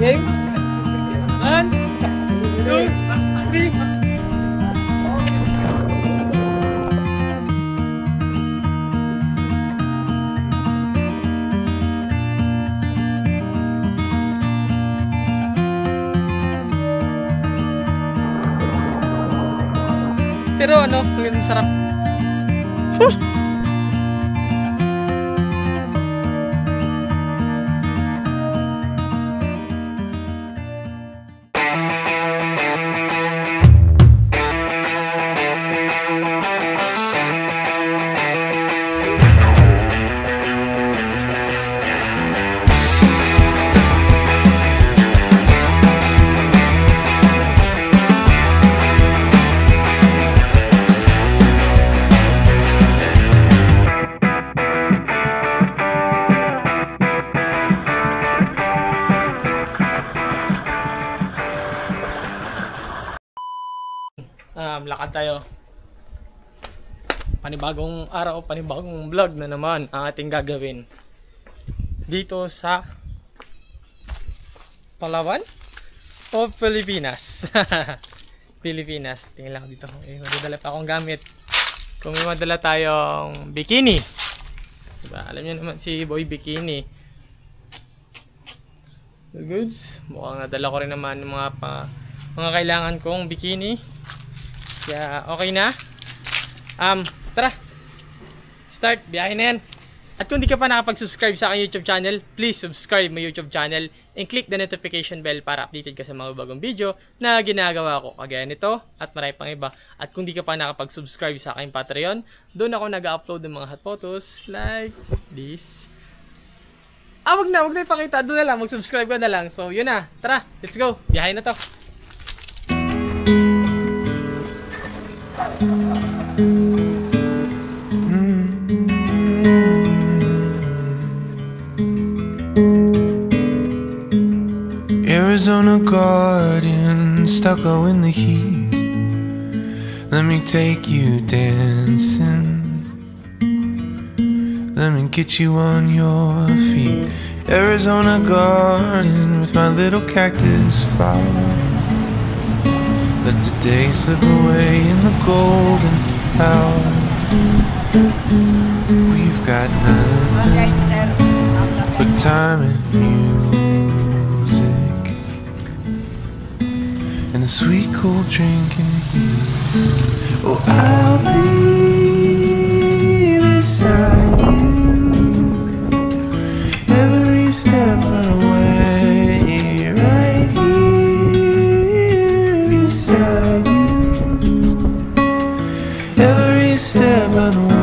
Game? 1, 2, 3. Pero ano, yung sarap. Lakad tayo. Panibagong araw, panibagong vlog na naman ang ating gagawin dito sa Palawan o Pilipinas. Pilipinas. Tingnan lang dito. Madadala pa akong gamit. Kung may madala tayong bikini, diba? Alam niyo naman si Boy Bikini. The goods. Mukhang nadala ko rin naman yung mga kailangan kong bikini. Kaya okay na. Tara. Start. Biyahe na yan. At kung di ka pa nakapag-subscribe sa aking YouTube channel, please subscribe my YouTube channel and click the notification bell para updated ka sa mga bagong video na ginagawa ko. Kagaya nito at marami pang iba. At kung di ka pa nakapag-subscribe sa aking Patreon, doon ako nag-upload ng mga hot photos like this. Wag na ipakita. Doon na lang. Mag-subscribe ka na lang. So, yun na. Tara. Let's go. Biyahe na to. Arizona garden, stucco in the heat. Let me take you dancing. Let me get you on your feet. Arizona garden with my little cactus flower. Let the day slip away in the golden hour. We've got nothing but time and music and a sweet cold drink in heat. Oh, I'll be beside you every step of the way, right here beside you every step of the way.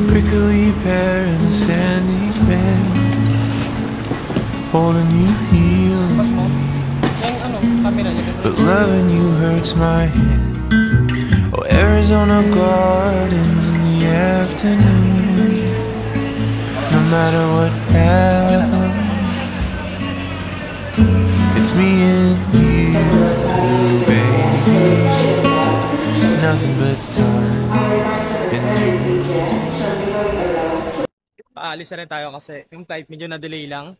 Prickly pear in a sandy bed, holding you heals me, but loving you hurts my head. Oh, Arizona gardens in the afternoon. No matter what happens, it's me and you, baby. Nothing but time and music. Paalis na rin tayo kasi yung flight medyo na delay lang.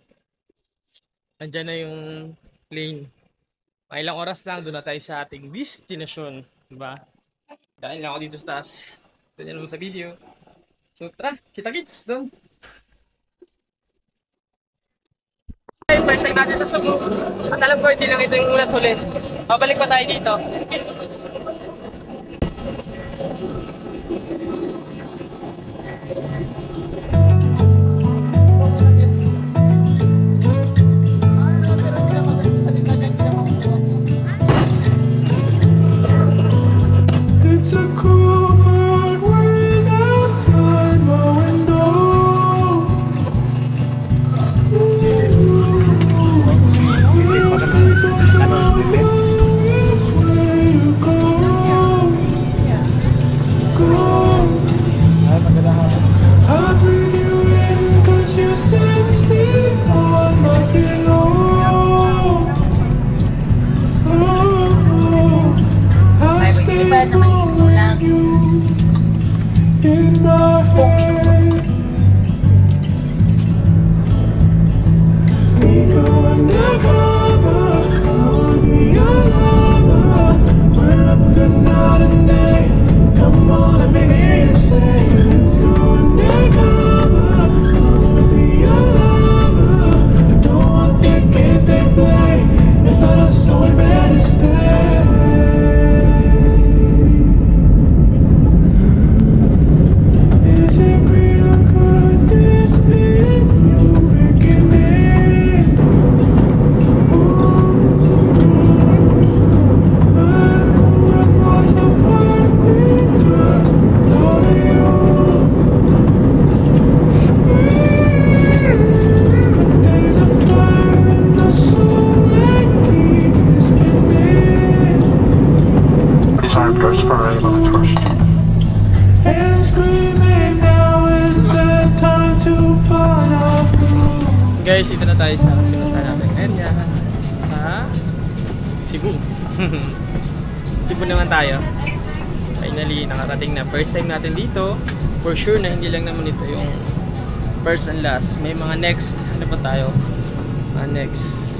Nandyan na yung plane. Mga ilang oras lang doon na tayo sa ating destination, diba? Dahil lang ako dito sa taas. Ito naman sa video. So tara, kita-kits doon. First time natin sa Cebu. At alam ko hindi lang ito yung ulat ulit. Babalik pa tayo dito. Naman yung ulang 4 minutos. Guys, dito na tayo sa pinunta natin area sa Cebu. Cebu naman tayo. Finally, nakarating na. First time natin dito. For sure na hindi lang naman ito yung first and last. May mga next, ano pa tayo? Next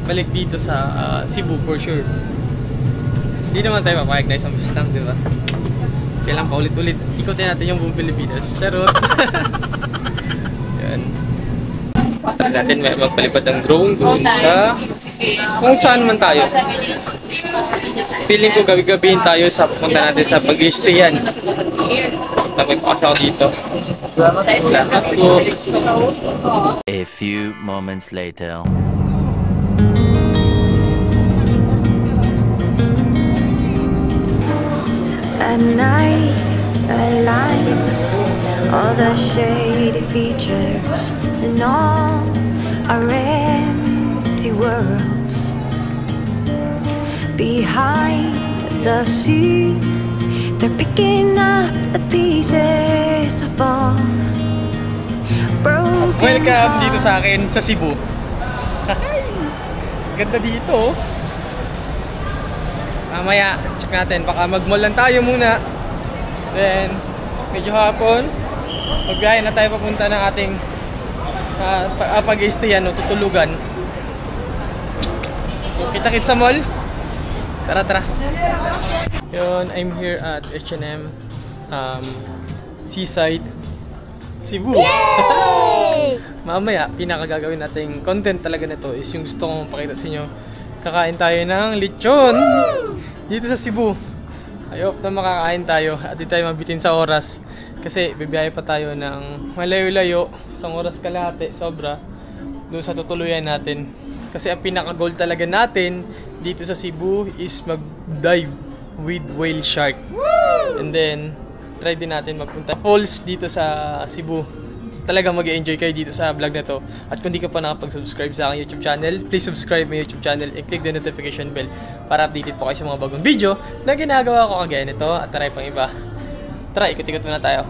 balik dito sa Cebu for sure. Hindi naman tayo papayag na isang bis lang, di ba? Kailan pa ulit-ulit ikutin natin yung buong Pilipinas. Pero yan. Try natin may magpalipad ng drone doon sa kung saan man tayo. Feeling ko gabi-gabihin tayo sa pupunta natin sa pag-i-stayan. May pakas ako dito. Salamat po. A few moments later. At night, aligns all the shady features and all our empty worlds. Behind the sea, they're picking up the pieces of all broken. Welcome dito sa akin sa Cebu. Ganda dito. Mamaya, check natin. Baka mag-mall lang tayo muna. Then, medyo hapon, magbiyahe na tayo papunta ng ating pag-i-stayan o tutulugan. So, kita-kits sa mall. Tara, tara. Yun, I'm here at H&M Seaside Cebu. Mamaya, pinakagagawin nating content talaga nito is yung gusto kong pakita sa inyo. Kakain tayo ng lechon dito sa Cebu. I hope na makakain tayo at di tayo mabitin sa oras. Kasi bibiyahe pa tayo ng malayo-layo. Isang oras kalahati, sobra. Doon sa tutuluyan natin. Kasi ang pinaka-goal talaga natin dito sa Cebu is mag-dive with whale shark. And then, try din natin magpunta falls dito sa Cebu. Talagang mag-enjoy kayo dito sa vlog na to. At kung di ka pa nakapag-subscribe sa aking YouTube channel, please subscribe my YouTube channel and click the notification bell para updated po kayo sa mga bagong video na ginagawa ko kagaya nito at taray pang iba. Tara, ikot-ikot muna tayo.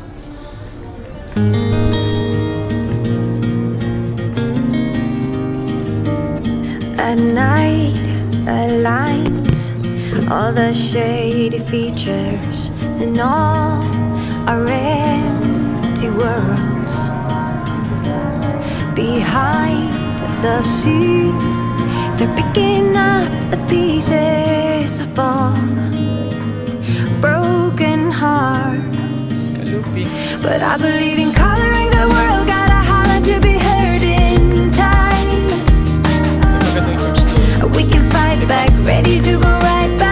At night, aligns all the shady features and all our empty worlds. Behind the sea, they're picking up the pieces of all broken hearts. But I believe in coloring the world, gotta holler to be heard in time. We can fight back, ready to go right by.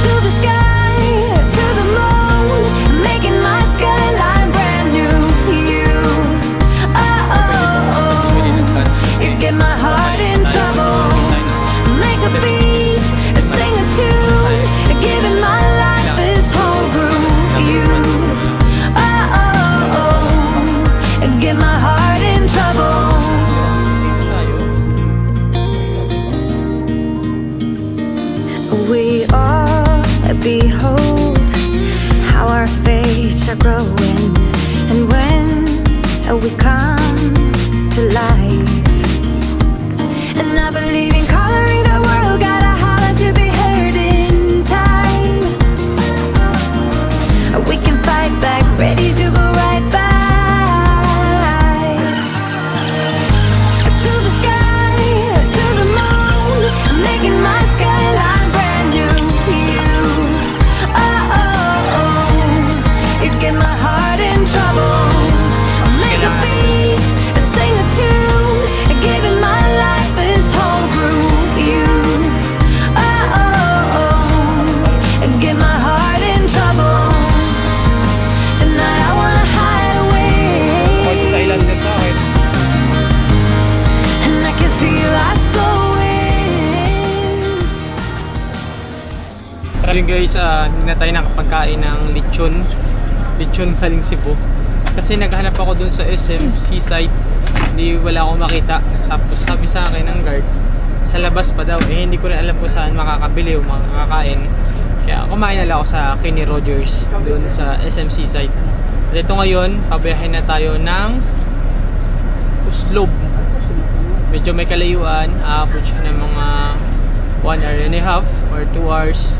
To the sky, to the moon, making my skyline brand new. You, you get my heart in trouble. Make a beat, sing a tune, giving my life this whole groove. You, get my heart in trouble. We all behold how our fates are growing, and when we come to life, and I believe in coloring the world, gotta holler to be heard in time. We can fight back, ready to go right by. To the sky, to the moon, making my skyline brand new. You get my heart in trouble. Make a beat, sing a tune, giving my life this whole groove. You, get my heart in trouble. Tonight I wanna hide away, and I can feel us flowing. So yun guys, hindi na tayo nakapagkain ng lechon galing Cebu. Kasi naghanap ako dun sa SM Seaside, hindi wala akong makita. Tapos sabi sa akin ng guard, sa labas pa daw. Hindi ko rin alam kung saan makakabili o makakain. Kaya kumain na lang ako sa Kenny Rogers dun sa SM Seaside. At ito ngayon, pabiyahin na tayo ng Uslob. Medyo may kalayuan, aabot siya ng mga 1 hour and a half or 2 hours.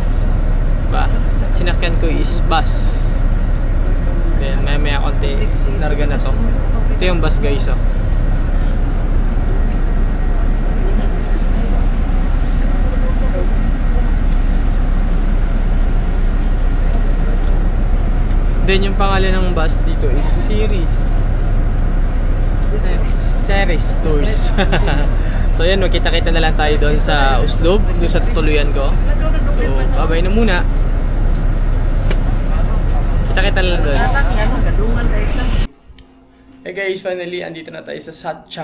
Diba? Sinakyan ko is bus. Then maya konti, larga na to. Ito yung bus guys, oh. Then yung pangalan ng bus dito is Series Tours. So yan, magkita-kita na lang tayo doon sa Uslob, doon sa tutuluyan ko. So babay na muna. Kita-kita na lang doon. Hey guys, finally andito na tayo sa Satcha.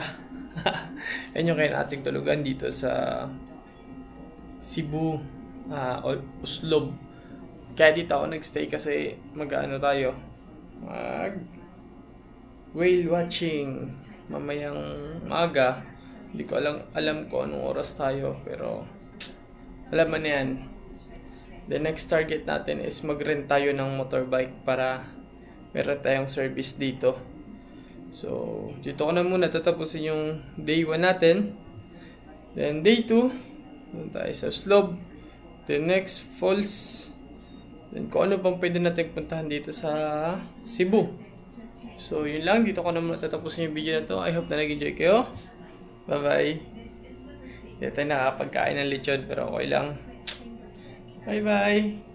Yan yung kayo nating tulugan dito sa Cebu, Uslob. Kaya dito ako nagstay kasi mag-ano tayo, whale watching mamayang maaga. Hindi ko alam ko anong oras tayo, pero alam mo na yan. The next target natin is mag-rent tayo ng motorbike para meron tayong service dito. So dito ko na muna tatapusin yung day 1 natin. Then day 2 doon tayo sa Uslob. The next falls. Then kung ano pang pwede natin puntahan dito sa Cebu. So yun lang, dito ko naman tatapusin yung video na to. I hope na nag-enjoy kayo. Bye bye. Hindi tayo nakakapagkain ng lechon pero okay lang. Bye bye.